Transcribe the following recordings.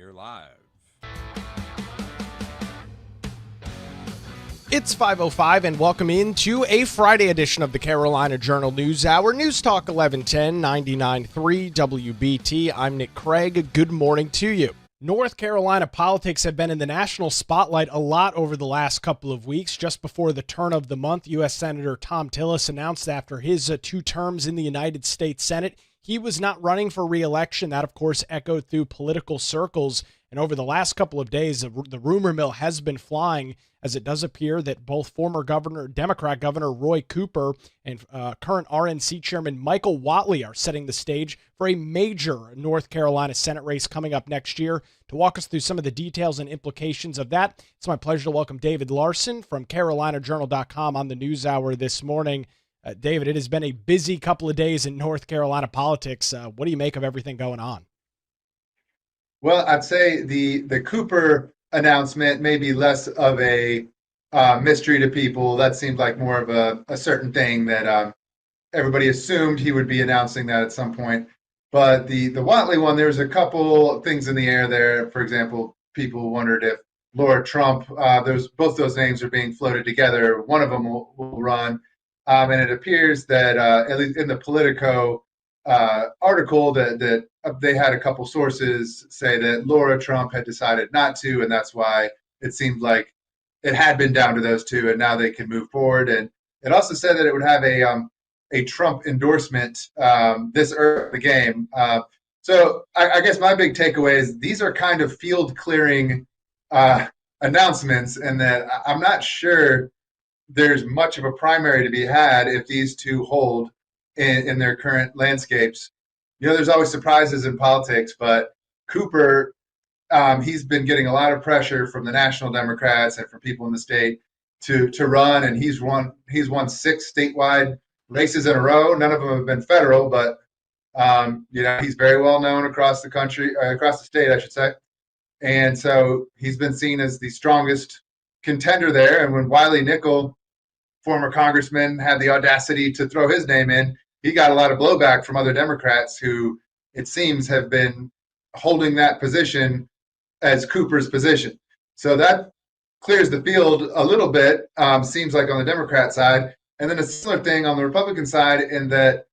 We're live. It's 5:05 and welcome into a Friday edition of the Carolina Journal News Hour. News Talk 1110 99.3 WBT. I'm Nick Craig. Good morning to you. North Carolina politics have been in the national spotlight a lot over the last couple of weeks. Just before the turn of the month, U.S. Senator Thom Tillis announced after his 2 terms in the United States Senate, he was not running for re-election. That, of course, echoed through political circles. And over the last couple of days, the rumor mill has been flying, as it does appear that both former Democrat Governor Roy Cooper and current RNC Chairman Michael Whatley are setting the stage for a major North Carolina Senate race coming up next year. To walk us through some of the details and implications of that, it's my pleasure to welcome David Larson from CarolinaJournal.com on the News Hour this morning. David, it has been a busy couple of days in North Carolina politics. What do you make of everything going on? Well, I'd say the Cooper announcement may be less of a mystery to people. That seemed like more of a certain thing that everybody assumed he would be announcing that at some point. But the Whatley one, there's a couple things in the air there. For example, people wondered if Laura Trump, both those names are being floated together. One of them will run. And it appears that at least in the Politico article that they had a couple sources say that Laura Trump had decided not to, and that's why it seemed like it had been down to those two, and now they can move forward. And it also said that it would have a Trump endorsement this early in the game. So I guess my big takeaway is these are kind of field clearing announcements, and that I'm not sure there's much of a primary to be had if these two hold in their current landscapes. You know, there's always surprises in politics, but Cooper, he's been getting a lot of pressure from the national Democrats and from people in the state to run, and he's won 6 statewide races in a row. None of them have been federal, but he's very well known across the country, across the state, I should say. And so he's been seen as the strongest contender there. And when Wiley Nickel, former congressman, had the audacity to throw his name in, he got a lot of blowback from other Democrats who, it seems, have been holding that position as Cooper's position. So that clears the field a little bit, seems like, on the Democrat side. And then a similar thing on the Republican side, in that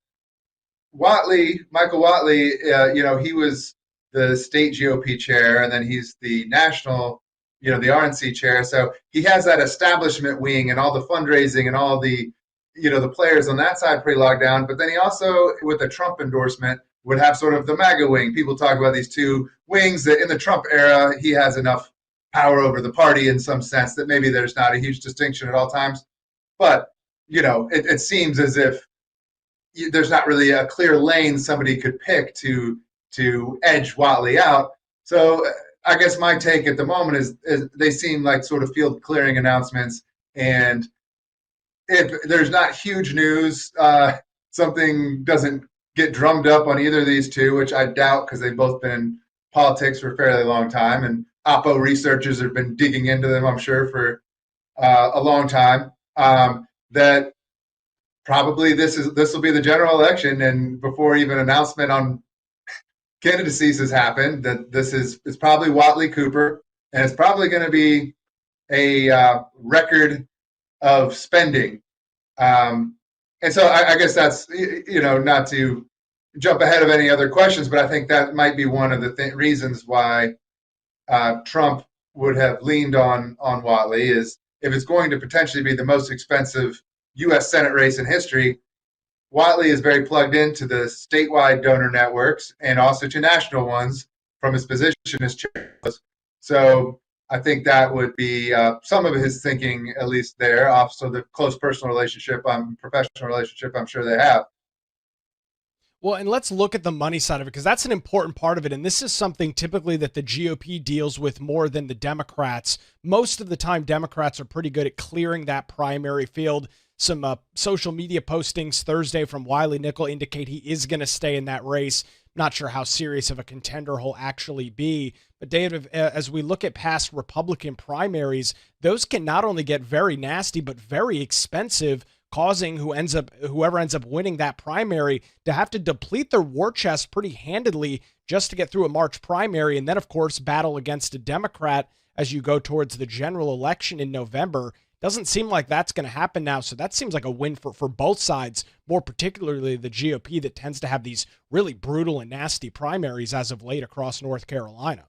Michael Whatley, he was the state GOP chair, and then he's the national, the RNC chair. So he has that establishment wing and all the fundraising and all the, the players on that side pretty locked down. But then he also, with a Trump endorsement, would have sort of the MAGA wing. People talk about these two wings that in the Trump era, he has enough power over the party in some sense that maybe there's not a huge distinction at all times. But, it seems as if there's not really a clear lane somebody could pick to edge Whatley out. So I guess my take at the moment is they seem like sort of field clearing announcements. And if there's not huge news, something doesn't get drummed up on either of these two, which I doubt because they've both been in politics for a fairly long time. And Oppo researchers have been digging into them, I'm sure, for a long time. That probably this will be the general election, and before even announcement on candidacies has happened, that it's probably Whatley Cooper, and it's probably going to be a record of spending. And so I guess that's, not to jump ahead of any other questions, but I think that might be one of the reasons why Trump would have leaned on Whatley, is if it's going to potentially be the most expensive U.S. Senate race in history, Whatley is very plugged into the statewide donor networks and also to national ones from his position as chair. So I think that would be some of his thinking, at least there. Also, the close personal relationship, professional relationship, I'm sure they have. Well, and let's look at the money side of it, because that's an important part of it. And this is something typically that the GOP deals with more than the Democrats. Most of the time, Democrats are pretty good at clearing that primary field. Some social media postings Thursday from Wiley Nickel indicate he is going to stay in that race. Not sure how serious of a contender he'll actually be. But Dave, as we look at past Republican primaries, those can not only get very nasty, but very expensive. causing whoever ends up winning that primary to have to deplete their war chest pretty handedly just to get through a March primary, and then of course battle against a Democrat as you go towards the general election in November. Doesn't seem like that's going to happen now, so that seems like a win for both sides, more particularly the GOP that tends to have these really brutal and nasty primaries as of late across North Carolina.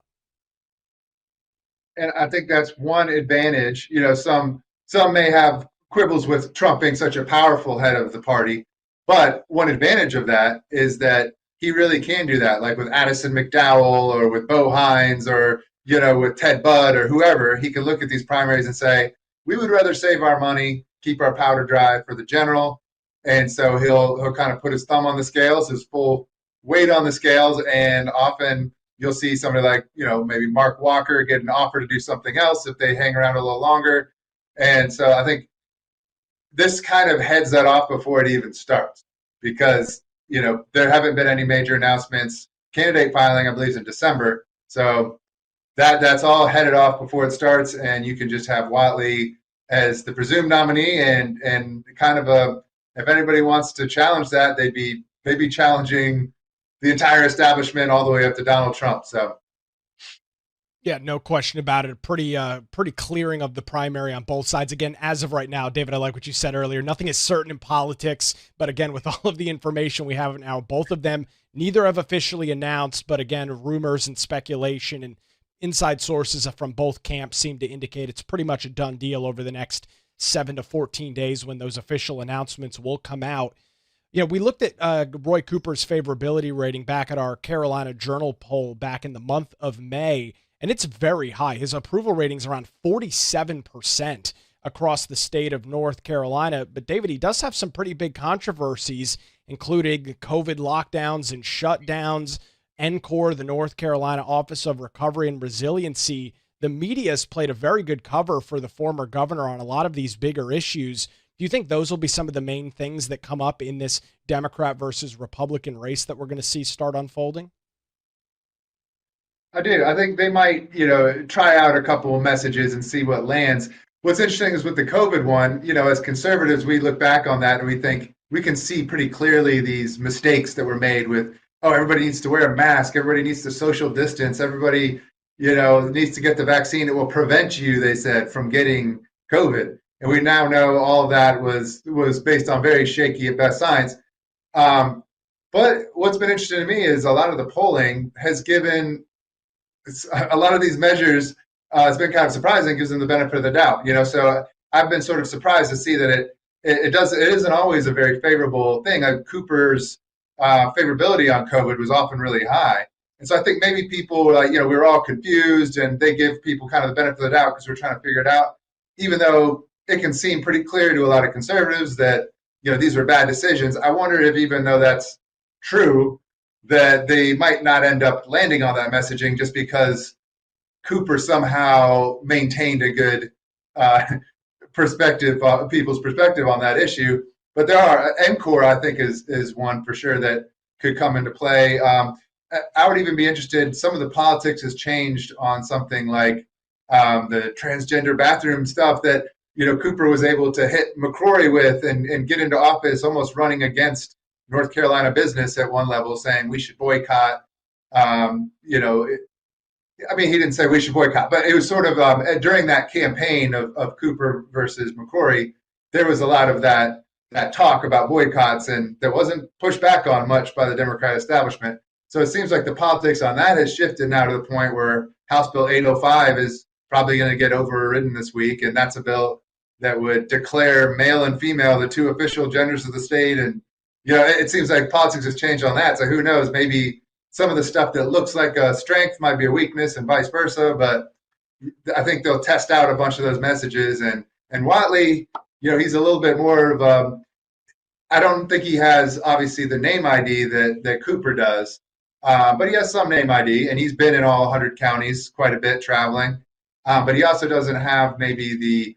And I think that's one advantage. Some may have quibbles with Trump being such a powerful head of the party, but one advantage of that is that he really can do that, like with Addison McDowell or with Bo Hines or with Ted Budd or whoever. He can look at these primaries and say, we would rather save our money, keep our powder dry for the general, and so he'll kind of put his thumb on the scales, his full weight on the scales, and often you'll see somebody like, maybe Mark Walker get an offer to do something else if they hang around a little longer. And so I think this kind of heads that off before it even starts because, there haven't been any major announcements. Candidate filing, I believe, is in December. So that's all headed off before it starts. And you can just have Whatley as the presumed nominee and kind of if anybody wants to challenge that, they'd be challenging the entire establishment all the way up to Donald Trump. So, yeah, no question about it. Pretty clearing of the primary on both sides. Again, as of right now, David, I like what you said earlier. Nothing is certain in politics, but again, with all of the information we have now, both of them, neither have officially announced, but again, rumors and speculation and inside sources from both camps seem to indicate it's pretty much a done deal over the next 7 to 14 days when those official announcements will come out. We looked at Roy Cooper's favorability rating back at our Carolina Journal poll back in the month of May, and it's very high. His approval rating's around 47% across the state of North Carolina. But David, he does have some pretty big controversies, including COVID lockdowns and shutdowns, NCORE, the North Carolina Office of Recovery and Resiliency. The media has played a very good cover for the former governor on a lot of these bigger issues. Do you think those will be some of the main things that come up in this Democrat versus Republican race that we're going to see start unfolding? I do. I think they might, try out a couple of messages and see what lands. What's interesting is with the COVID one, as conservatives, we look back on that and we think we can see pretty clearly these mistakes that were made with, everybody needs to wear a mask, everybody needs to social distance, everybody, needs to get the vaccine. It will prevent you, they said, from getting COVID. And we now know all of that was based on very shaky at best science. But what's been interesting to me is a lot of the polling has given a lot of these measures. It's been kind of surprising, gives them the benefit of the doubt. So I've been sort of surprised to see that it isn't always a very favorable thing. Cooper's favorability on COVID was often really high. And so I think maybe people were like, we were all confused, and they give people kind of the benefit of the doubt because we're trying to figure it out, even though it can seem pretty clear to a lot of conservatives that, these were bad decisions. I wonder if, even though that's true, that they might not end up landing on that messaging just because Cooper somehow maintained a good people's perspective on that issue. But there are, NCORE, I think, is one for sure that could come into play. I would even be interested, some of the politics has changed on something like the transgender bathroom stuff that, Cooper was able to hit McCrory with and get into office almost running against North Carolina business at one level, saying we should boycott. He didn't say we should boycott, but it was sort of during that campaign of Cooper versus McCrory, there was a lot of that talk about boycotts, and that wasn't pushed back on much by the Democrat establishment. So it seems like the politics on that has shifted now to the point where House Bill 805 is probably going to get overridden this week, and that's a bill that would declare male and female the two official genders of the state. And it seems like politics has changed on that. So who knows? Maybe some of the stuff that looks like a strength might be a weakness, and vice versa. But I think they'll test out a bunch of those messages. And Whatley, he's a little bit more of I don't think he has obviously the name ID that Cooper does, but he has some name ID, and he's been in all 100 counties quite a bit traveling. But he also doesn't have maybe the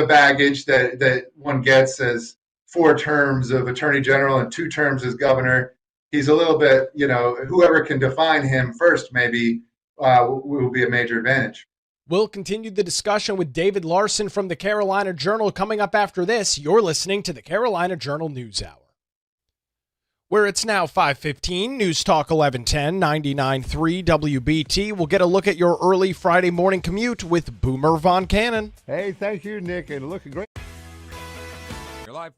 baggage that one gets as 4 terms of attorney general and 2 terms as governor. He's a little bit, whoever can define him first maybe will be a major advantage. We'll continue the discussion with David Larson from the Carolina Journal coming up after this. You're listening to the Carolina Journal News Hour. Where it's now 5:15, News Talk 1110, 99.3 WBT. We'll get a look at your early Friday morning commute with Boomer Von Cannon. Hey, thank you, Nick, and looking great. You're live.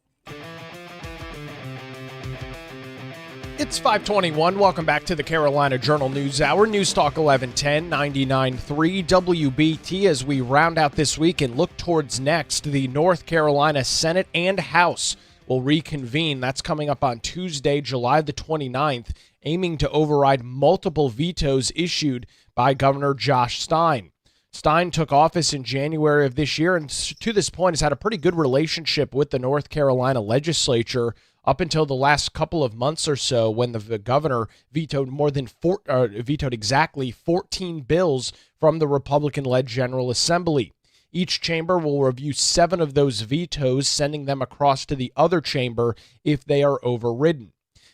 It's 5:21. Welcome back to the Carolina Journal News Hour. News Talk 1110, 99.3 WBT as we round out this week and look towards next. The North Carolina Senate and House will reconvene. That's coming up on Tuesday, July the 29th, aiming to override multiple vetoes issued by Governor Josh Stein. Stein took office in January of this year and to this point has had a pretty good relationship with the North Carolina legislature up until the last couple of months or so when the governor vetoed vetoed exactly 14 bills from the Republican-led General Assembly. Each chamber will review 7 of those vetoes, sending them across to the other chamber if they are overridden.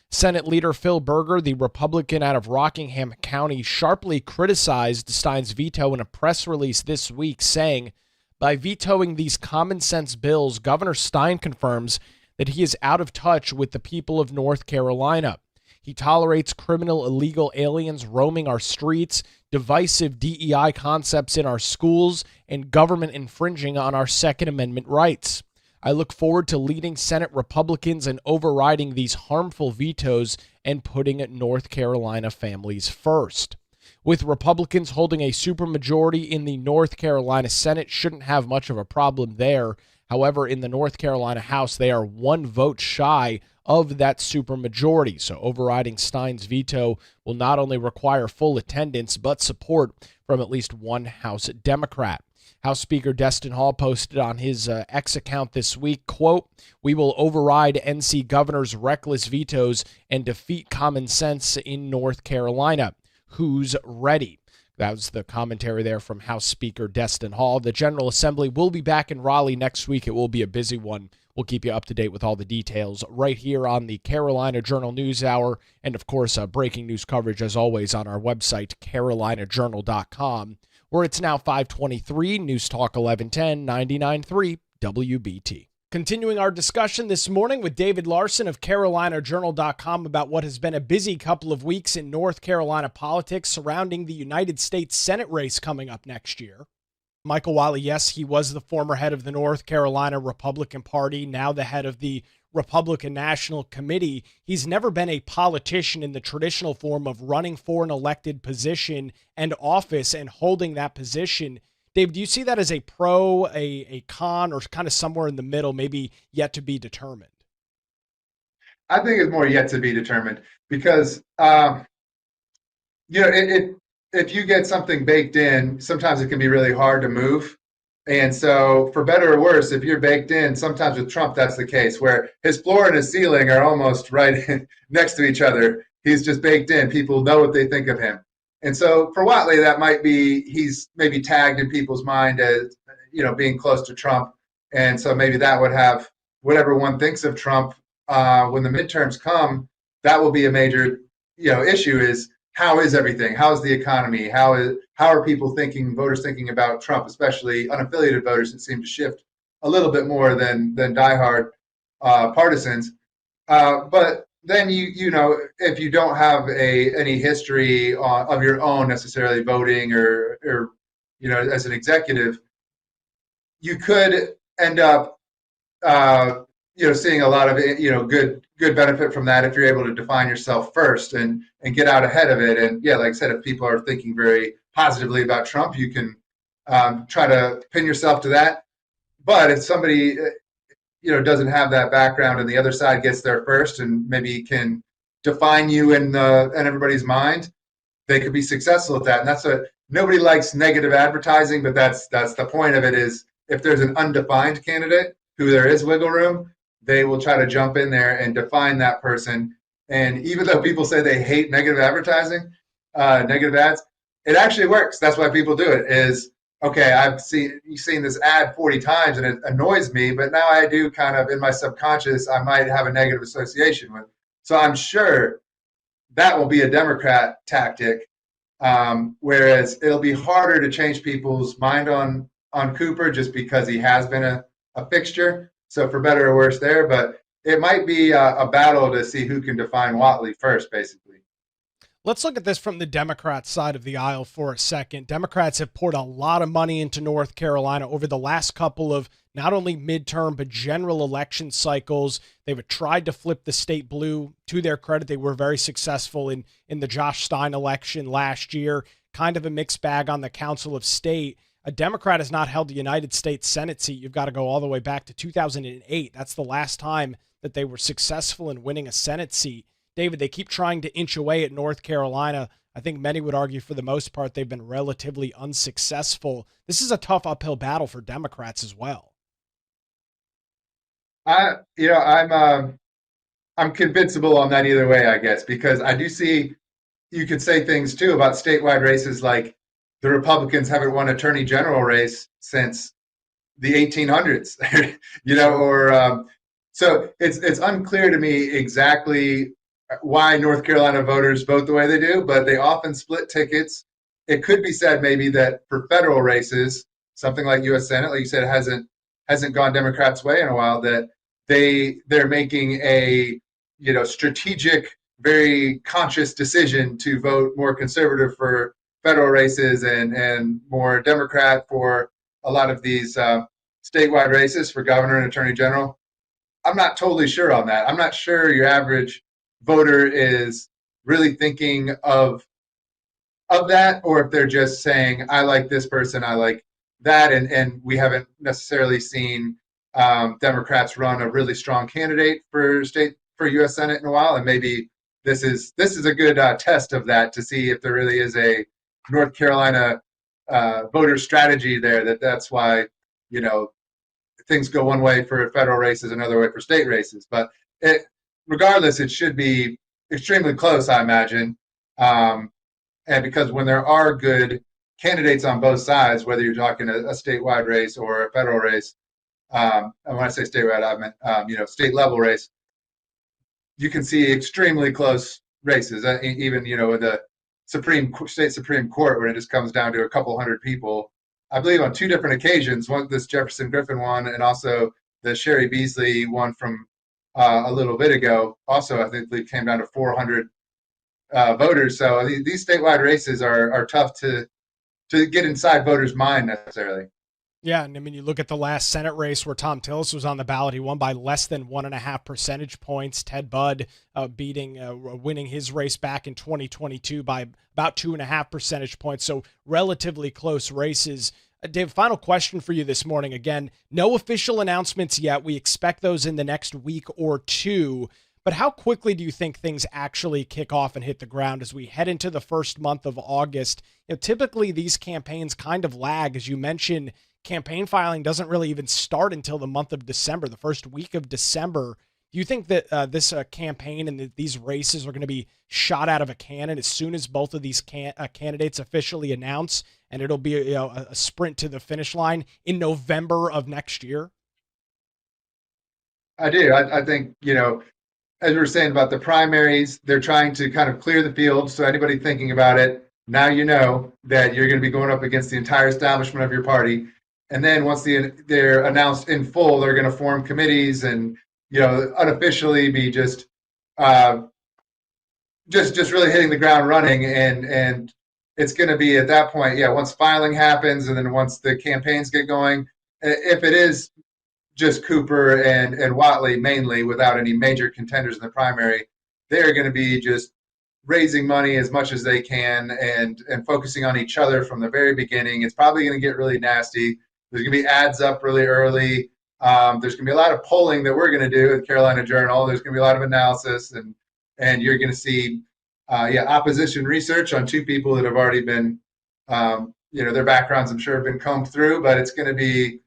Senate Leader Phil Berger, the Republican out of Rockingham County, sharply criticized Stein's veto in a press release this week, saying, "By vetoing these common sense bills, Governor Stein confirms that he is out of touch with the people of North Carolina. He tolerates criminal illegal aliens roaming our streets, divisive DEI concepts in our schools, and government infringing on our Second Amendment rights. I look forward to leading Senate Republicans in overriding these harmful vetoes and putting North Carolina families first." With Republicans holding a supermajority in the North Carolina Senate, shouldn't have much of a problem there. However, in the North Carolina House, they are 1 vote shy of that supermajority. So overriding Stein's veto will not only require full attendance, but support from at least one House Democrat. House Speaker Destin Hall posted on his X account this week, quote, "We will override NC Governor's reckless vetoes and defeat common sense in North Carolina. Who's ready?" That was the commentary there from House Speaker Destin Hall. The General Assembly will be back in Raleigh next week. It will be a busy one. We'll keep you up to date with all the details right here on the Carolina Journal News Hour. And, of course, breaking news coverage, as always, on our website, carolinajournal.com, where it's now 5:23, News Talk 1110, 99.3 WBT. Continuing our discussion this morning with David Larson of carolinajournal.com about what has been a busy couple of weeks in North Carolina politics surrounding the United States Senate race coming up next year. Michael Whatley, yes, he was the former head of the North Carolina Republican Party, now the head of the Republican National Committee. He's never been a politician in the traditional form of running for an elected position and office and holding that position. Dave, do you see that as a pro, a con, or kind of somewhere in the middle, maybe yet to be determined? I think it's more yet to be determined because, if you get something baked in, sometimes it can be really hard to move. And so for better or worse, if you're baked in, sometimes with Trump, that's the case where his floor and his ceiling are almost right next to each other. He's just baked in. People know what they think of him. And so for Whatley, that might be, he's maybe tagged in people's mind as, being close to Trump. And so maybe that would have whatever one thinks of Trump when the midterms come, that will be a major, issue is how is everything? How is the economy? How are people thinking, voters thinking about Trump, especially unaffiliated voters that seem to shift a little bit more than diehard partisans. But then if you don't have any history of your own necessarily voting or as an executive, you could end up seeing a lot of good benefit from that if you're able to define yourself first and get out ahead of it. And yeah, like I said, if people are thinking very positively about Trump, you can try to pin yourself to that. But if somebody doesn't have that background and the other side gets there first and maybe can define you in everybody's mind, they could be successful at that. And that's what nobody likes negative advertising, but that's the point of it is if there's an undefined candidate who there is wiggle room, they will try to jump in there and define that person. And even though people say they hate negative advertising, negative ads, it actually works. That's why people do it is, okay, you've seen this ad 40 times and it annoys me, but now I do kind of in my subconscious, I might have a negative association with. So I'm sure that will be a Democrat tactic Whereas it'll be harder to change people's mind on Cooper just because he has been a fixture. So for better or worse there, but it might be a battle to see who can define Whatley first, basically. Let's look at this from the Democrat side of the aisle for a second. Democrats have poured a lot of money into North Carolina over the last couple of not only midterm, but general election cycles. They've tried to flip the state blue. To their credit, they were very successful in the Josh Stein election last year. Kind of a mixed bag on the Council of State. A Democrat has not held the United States Senate seat. You've got to go all the way back to 2008. That's the last time that they were successful in winning a Senate seat. David, they keep trying to inch away at North Carolina. I think many would argue for the most part they've been relatively unsuccessful. This is a tough uphill battle for Democrats as well. I'm convincible on that either way, I guess, because I do see you could say things too about statewide races like the Republicans haven't won an attorney general race since the 1800s, so it's unclear to me exactly why North Carolina voters vote the way they do, but they often split tickets. It could be said maybe that for federal races, something like U.S. Senate, like you said, hasn't gone Democrats' way in a while, that they're making a strategic, very conscious decision to vote more conservative for federal races and more Democrat for a lot of these statewide races for governor and attorney general. I'm not totally sure on that. I'm not sure your average voter is really thinking of that, or if they're just saying, I like this person, I like that, and we haven't necessarily seen Democrats run a really strong candidate for U.S. Senate in a while, and maybe this is a good test of that to see if there really is a North Carolina voter strategy there. That's why things go one way for federal races, another way for state races. But regardless, it should be extremely close, I imagine. And because when there are good candidates on both sides, whether you're talking a statewide race or a federal race, and when I say statewide, I meant state level race, you can see extremely close races. Even with the state Supreme Court, when it just comes down to a couple hundred people. I believe on two different occasions, one this Jefferson Griffin one, and also the Sherry Beasley one from a little bit ago. Also, I think it came down to 400 voters. So these statewide races are tough to get inside voters' mind necessarily. Yeah, and I mean, you look at the last Senate race where Tom Tillis was on the ballot. He won by less than 1.5 percentage points. Ted Budd winning his race back in 2022 by about 2.5 percentage points. So relatively close races. Dave, final question for you this morning. Again, no official announcements yet. We expect those in the next week or two. But how quickly do you think things actually kick off and hit the ground as we head into the first month of August? Typically these campaigns kind of lag. As you mentioned, campaign filing doesn't really even start until the month of December, the first week of December. Do you think that this campaign and these races are going to be shot out of a cannon as soon as both of these candidates officially announce, and it'll be a sprint to the finish line in November of next year? I do. I think, as we were saying about the primaries, they're trying to kind of clear the field. So anybody thinking about it, now you know that you're going to be going up against the entire establishment of your party. And then once they're announced in full, they're going to form committees and unofficially be just really hitting the ground running. And it's going to be at that point, once filing happens, and then once the campaigns get going, if it is just Cooper and Whatley mainly, without any major contenders in the primary, they're going to be just raising money as much as they can and focusing on each other from the very beginning. It's probably going to get really nasty. There's going to be ads up really early. There's going to be a lot of polling that we're going to do at Carolina Journal. There's going to be a lot of analysis, and you're going to see opposition research on two people that have already been, their backgrounds I'm sure have been combed through, but it's going to be,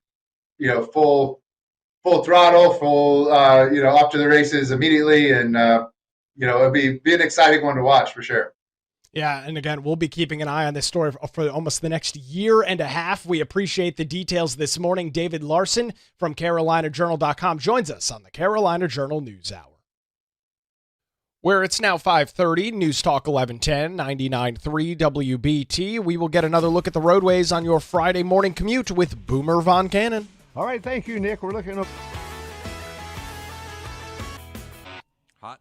full throttle, off to the races immediately, and it'll be an exciting one to watch for sure. Yeah, and again, we'll be keeping an eye on this story for almost the next year and a half. We appreciate the details this morning. David Larson from CarolinaJournal.com joins us on the Carolina Journal News Hour. Where it's now 5:30, News Talk 1110, 99.3 WBT. We will get another look at the roadways on your Friday morning commute with Boomer Von Cannon. All right, thank you, Nick. We're looking up. Hot.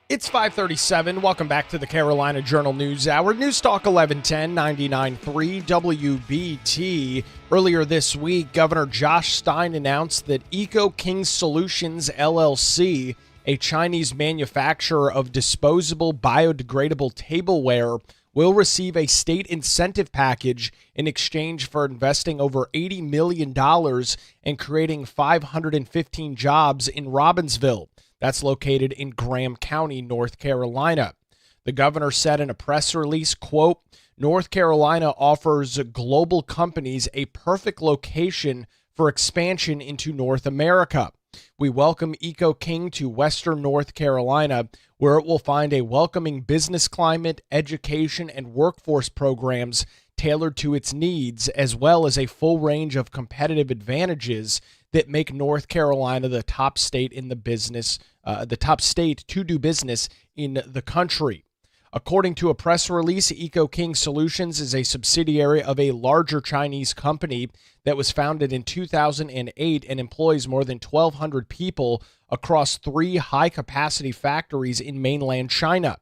It's 5:37. Welcome back to the Carolina Journal News Hour. News Talk 1110, 99.3 WBT. Earlier this week, Governor Josh Stein announced that Eco King Solutions LLC, a Chinese manufacturer of disposable biodegradable tableware, will receive a state incentive package in exchange for investing over $80 million and creating 515 jobs in Robbinsville. That's located in Graham County, North Carolina. The governor said in a press release, quote, North Carolina offers global companies a perfect location for expansion into North America. We welcome Eco King to Western North Carolina, where it will find a welcoming business climate, education, and workforce programs tailored to its needs, as well as a full range of competitive advantages that make North Carolina the top state in the business, the top state to do business in the country. According to a press release, Eco King Solutions is a subsidiary of a larger Chinese company that was founded in 2008 and employs more than 1,200 people across 3 high-capacity factories in mainland China.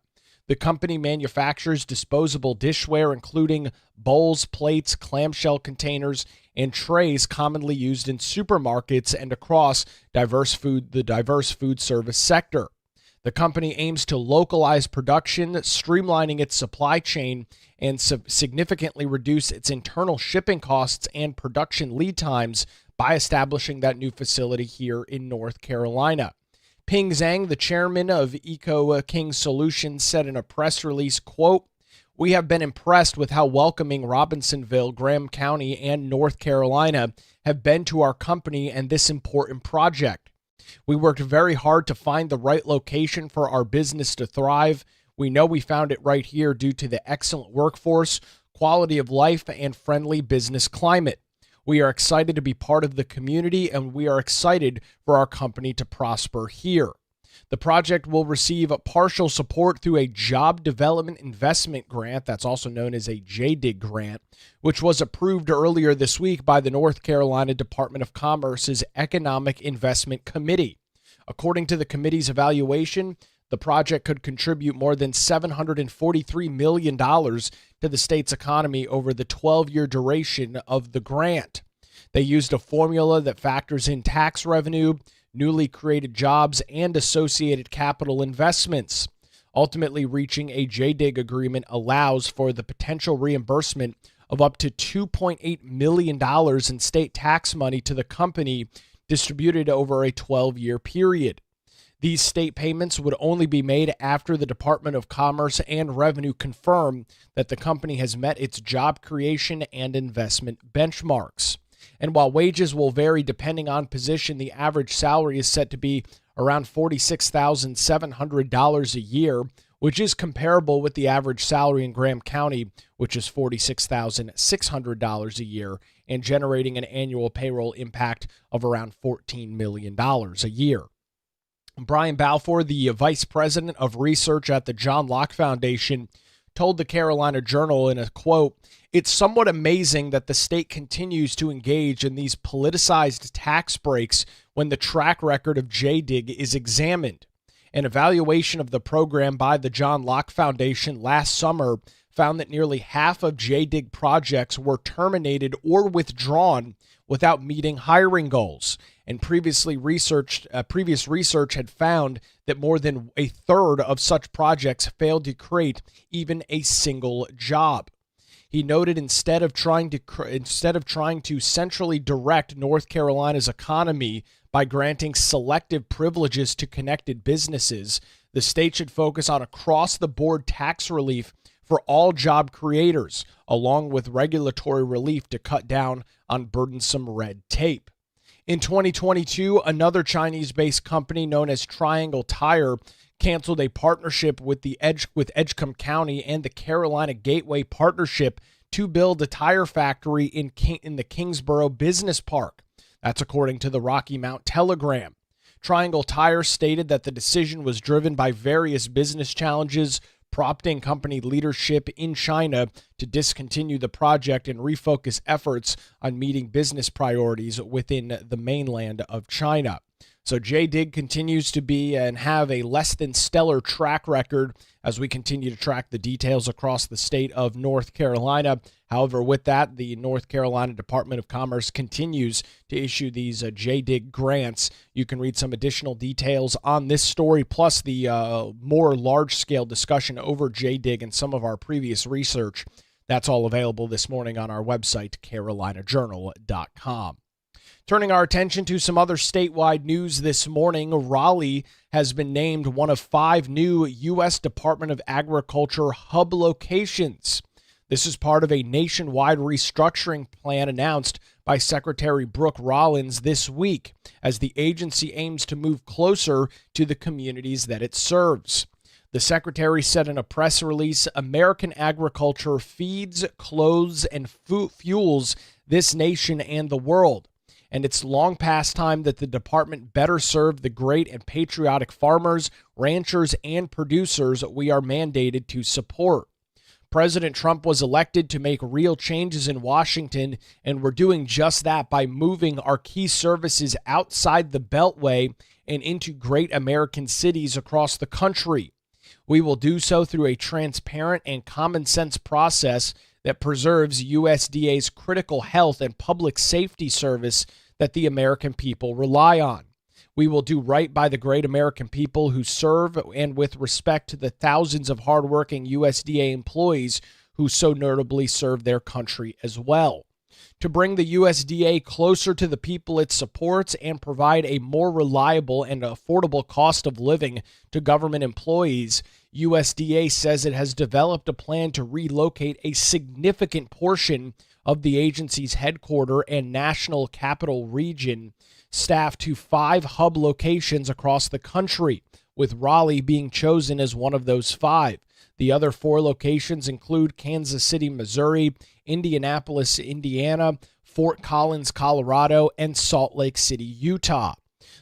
The company manufactures disposable dishware, including bowls, plates, clamshell containers, and trays commonly used in supermarkets and across the diverse food service sector. The company aims to localize production, streamlining its supply chain, and significantly reduce its internal shipping costs and production lead times by establishing that new facility here in North Carolina. Ping Zhang, the chairman of Eco King Solutions, said in a press release, quote, we have been impressed with how welcoming Robbinsonville, Graham County, and North Carolina have been to our company and this important project. We worked very hard to find the right location for our business to thrive. We know we found it right here due to the excellent workforce, quality of life, and friendly business climate. We are excited to be part of the community, and we are excited for our company to prosper here. The project will receive partial support through a Job Development Investment Grant, that's also known as a JDIG grant, which was approved earlier this week by the North Carolina Department of Commerce's Economic Investment Committee. According to the committee's evaluation, the project could contribute more than $743 million to the state's economy over the 12-year duration of the grant. They used a formula that factors in tax revenue, newly created jobs, and associated capital investments. Ultimately, reaching a JDIG agreement allows for the potential reimbursement of up to $2.8 million in state tax money to the company, distributed over a 12-year period. These state payments would only be made after the Department of Commerce and Revenue confirm that the company has met its job creation and investment benchmarks. And while wages will vary depending on position, the average salary is set to be around $46,700 a year, which is comparable with the average salary in Graham County, which is $46,600 a year, and generating an annual payroll impact of around $14 million a year. Brian Balfour, the vice president of research at the John Locke Foundation, told the Carolina Journal in a quote, "It's somewhat amazing that the state continues to engage in these politicized tax breaks when the track record of JDIG is examined. An evaluation of the program by the John Locke Foundation last summer found that nearly half of JDIG projects were terminated or withdrawn without meeting hiring goals. And previous research had found that more than a third of such projects failed to create even a single job." He noted instead of trying to centrally direct North Carolina's economy by granting selective privileges to connected businesses, the state should focus on across-the-board tax relief for all job creators, along with regulatory relief to cut down on burdensome red tape. In 2022, another Chinese-based company known as Triangle Tire canceled a partnership with Edgecombe County and the Carolina Gateway Partnership to build a tire factory in the Kingsborough Business Park. That's according to the Rocky Mount Telegram. Triangle Tire stated that the decision was driven by various business challenges, prompting company leadership in China to discontinue the project and refocus efforts on meeting business priorities within the mainland of China. So JDig continues to be and have a less than stellar track record as we continue to track the details across the state of North Carolina. However, with that, the North Carolina Department of Commerce continues to issue these JDig grants. You can read some additional details on this story, plus the more large-scale discussion over JDig and some of our previous research. That's all available this morning on our website, carolinajournal.com. Turning our attention to some other statewide news this morning, Raleigh has been named one of 5 new U.S. Department of Agriculture hub locations. This is part of a nationwide restructuring plan announced by Secretary Brooke Rollins this week, as the agency aims to move closer to the communities that it serves. The secretary said in a press release, American agriculture feeds, clothes, and fuels this nation and the world. And it's long past time that the department better serve the great and patriotic farmers, ranchers, and producers we are mandated to support. President Trump was elected to make real changes in Washington, and we're doing just that by moving our key services outside the Beltway and into great American cities across the country. We will do so through a transparent and common sense process that preserves USDA's critical health and public safety service that the American people rely on. We will do right by the great American people who serve, and with respect to the thousands of hardworking USDA employees who so notably serve their country as well. To bring the USDA closer to the people it supports and provide a more reliable and affordable cost of living to government employees, USDA says it has developed a plan to relocate a significant portion of the agency's headquarters and national capital region staff to 5 hub locations across the country, with Raleigh being chosen as one of those 5. The other 4 locations include Kansas City, Missouri, Indianapolis, Indiana, Fort Collins, Colorado, and Salt Lake City, Utah.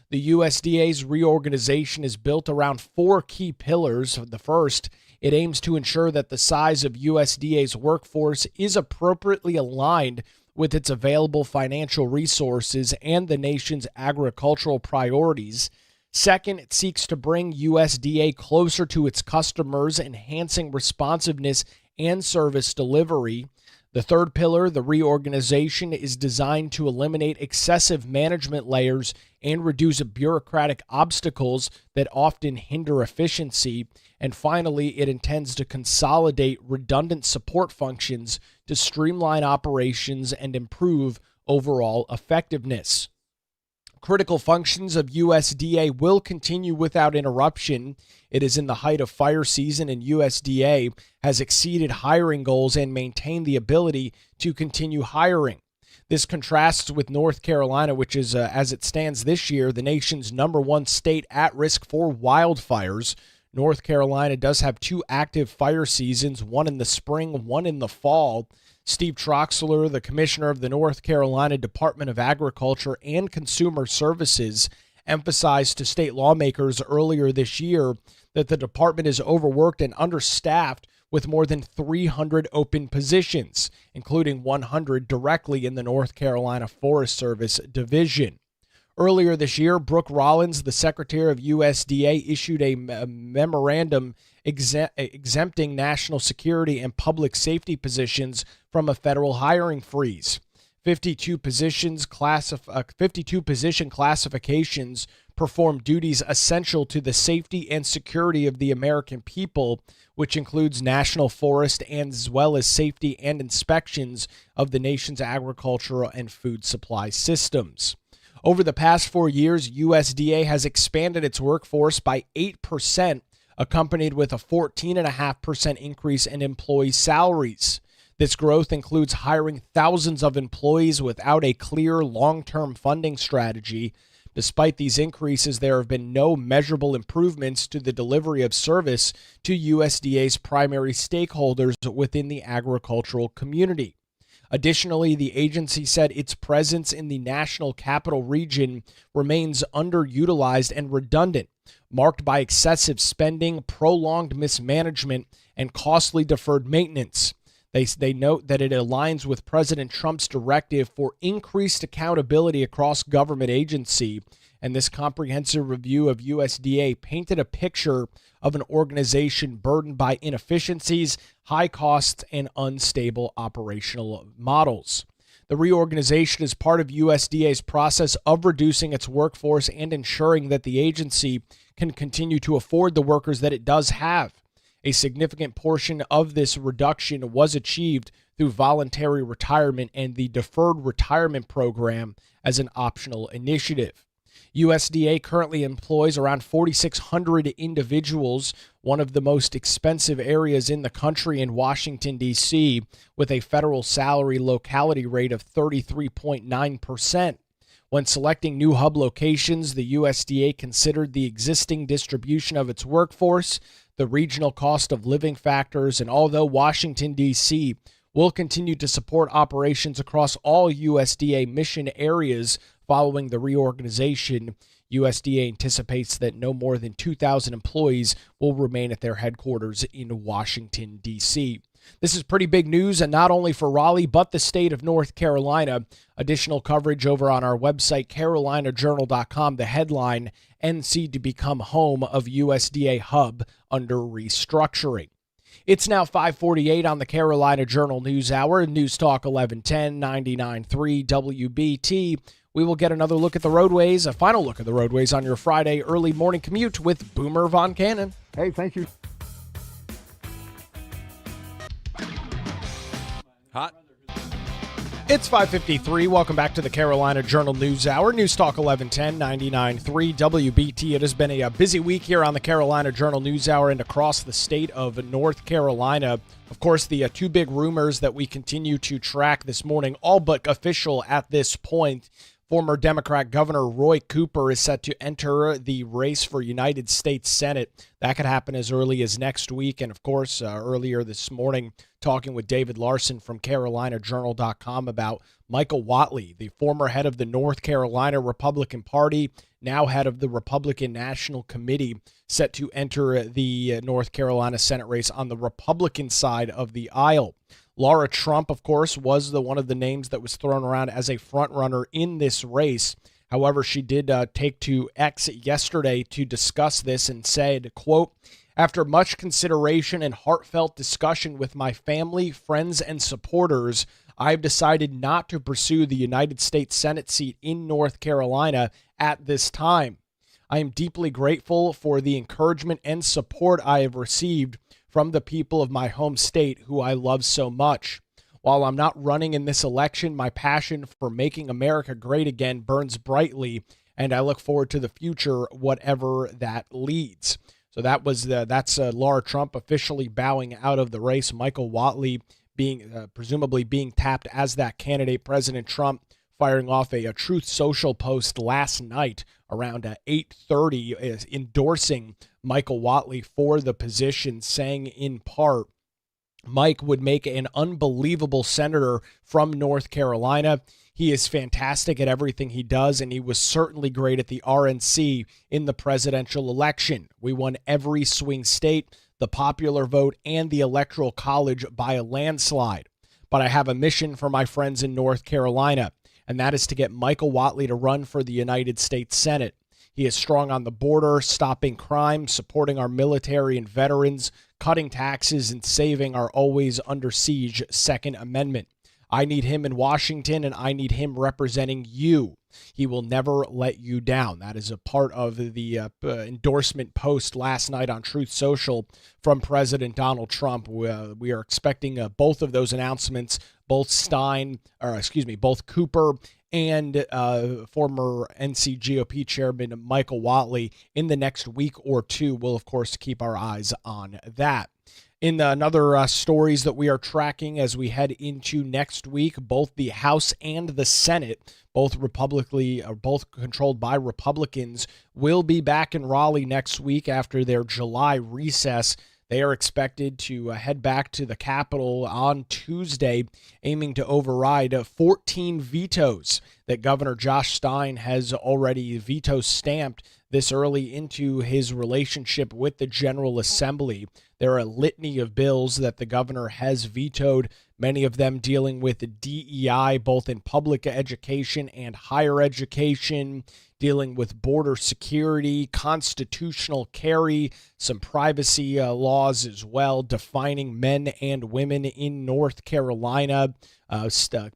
The USDA's reorganization is built around 4 key pillars. The first, it aims to ensure that the size of USDA's workforce is appropriately aligned with its available financial resources and the nation's agricultural priorities. Second, it seeks to bring USDA closer to its customers, enhancing responsiveness and service delivery. The third pillar, the reorganization, is designed to eliminate excessive management layers and reduce bureaucratic obstacles that often hinder efficiency. And finally, it intends to consolidate redundant support functions to streamline operations and improve overall effectiveness. Critical functions of USDA will continue without interruption. It is in the height of fire season, and USDA has exceeded hiring goals and maintained the ability to continue hiring. This contrasts with North Carolina, which is, as it stands this year, the nation's #1 state at risk for wildfires. North Carolina does have 2 active fire seasons, one in the spring, one in the fall. Steve Troxler, the commissioner of the North Carolina Department of Agriculture and Consumer Services, emphasized to state lawmakers earlier this year that the department is overworked and understaffed with more than 300 open positions, including 100 directly in the North Carolina Forest Service division. Earlier this year, Brooke Rollins, the Secretary of USDA, issued a memorandum exempting national security and public safety positions from a federal hiring freeze. 52 position classifications perform duties essential to the safety and security of the American people, which includes national forest as well as safety and inspections of the nation's agricultural and food supply systems. Over the past 4 years, USDA has expanded its workforce by 8%, accompanied with a 14.5% increase in employee salaries. This growth includes hiring thousands of employees without a clear long-term funding strategy. Despite these increases, there have been no measurable improvements to the delivery of service to USDA's primary stakeholders within the agricultural community. Additionally, the agency said its presence in the national capital region remains underutilized and redundant, marked by excessive spending, prolonged mismanagement, and costly deferred maintenance. They note that it aligns with President Trump's directive for increased accountability across government agency, and this comprehensive review of USDA painted a picture of an organization burdened by inefficiencies, high costs, and unstable operational models. The reorganization is part of USDA's process of reducing its workforce and ensuring that the agency can continue to afford the workers that it does have. A significant portion of this reduction was achieved through voluntary retirement and the deferred retirement program as an optional initiative. USDA currently employs around 4,600 individuals, one of the most expensive areas in the country in Washington, D.C., with a federal salary locality rate of 33.9%. When selecting new hub locations, the USDA considered the existing distribution of its workforce, the regional cost of living factors, and although Washington, D.C. will continue to support operations across all USDA mission areas following the reorganization, USDA anticipates that no more than 2,000 employees will remain at their headquarters in Washington, D.C. This is pretty big news, and not only for Raleigh, but the state of North Carolina. Additional coverage over on our website, carolinajournal.com. The headline, NC to become home of USDA hub under restructuring. It's now 5:48 on the Carolina Journal News Hour, News Talk 1110, 99.3 WBT. We will get another look at the roadways, a final look at the roadways on your Friday early morning commute with Boomer Von Cannon. Hey, thank you. Hot. It's 5:53. Welcome back to the Carolina Journal News Hour, News Talk 1110, 99.3 WBT. It has been a busy week here on the Carolina Journal News Hour and across the state of North Carolina. Of course, the two big rumors that we continue to track this morning, all but official at this point. Former Democrat Governor Roy Cooper is set to enter the race for United States Senate. That could happen as early as next week. And, of course, earlier this morning, talking with David Larson from CarolinaJournal.com about Michael Whatley, the former head of the North Carolina Republican Party, now head of the Republican National Committee, set to enter the North Carolina Senate race on the Republican side of the aisle. Laura Trump, of course, was one of the names that was thrown around as a frontrunner in this race. However, she did take to X yesterday to discuss this and said, quote, "After much consideration and heartfelt discussion with my family, friends, and supporters, I've decided not to pursue the United States Senate seat in North Carolina at this time. I am deeply grateful for the encouragement and support I have received from the people of my home state who I love so much. While I'm not running in this election, my passion for making America great again burns brightly, and I look forward to the future, whatever that leads." So that's Laura Trump officially bowing out of the race. Michael Whatley being presumably being tapped as that candidate. President Trump firing off a Truth Social post last night around 8:30, endorsing Michael Whatley for the position, saying in part, Mike would make an unbelievable senator from North Carolina. He is fantastic at everything he does, and he was certainly great at the RNC in the presidential election. We won every swing state, the popular vote, and the Electoral College by a landslide. But I have a mission for my friends in North Carolina, and that is to get Michael Whatley to run for the United States Senate. He is strong on the border, stopping crime, supporting our military and veterans, cutting taxes, and saving our always under siege Second Amendment. I need him in Washington, and I need him representing you. He will never let you down. That is a part of the endorsement post last night on Truth Social from President Donald Trump. We are expecting both of those announcements, both Cooper and former NC GOP chairman Michael Whatley in the next week or two. We'll, of course, keep our eyes on that. In another stories that we are tracking as we head into next week, both the House and the Senate, both controlled by Republicans, will be back in Raleigh next week after their July recess. They are expected to head back to the Capitol on Tuesday, aiming to override 14 vetoes that Governor Josh Stein has already veto stamped this early into his relationship with the General Assembly. There are a litany of bills that the governor has vetoed, many of them dealing with DEI, both in public education and higher education, dealing with border security, constitutional carry, some privacy laws as well, defining men and women in North Carolina,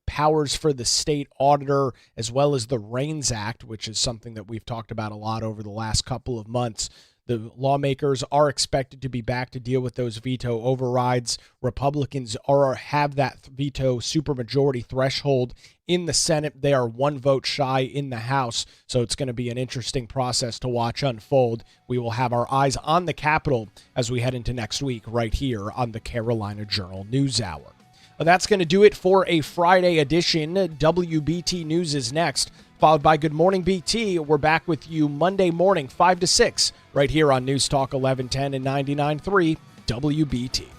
powers for the state auditor, as well as the REINS Act, which is something that we've talked about a lot over the last couple of months. The lawmakers are expected to be back to deal with those veto overrides. Republicans have that veto supermajority threshold in the Senate. They are one vote shy in the House, so it's going to be an interesting process to watch unfold. We will have our eyes on the Capitol as we head into next week right here on the Carolina Journal News Hour. Well, that's going to do it for a Friday edition. WBT News is next, followed by Good Morning BT. We're back with you Monday morning, 5 to 6, right here on News Talk 1110 and 99.3 WBT.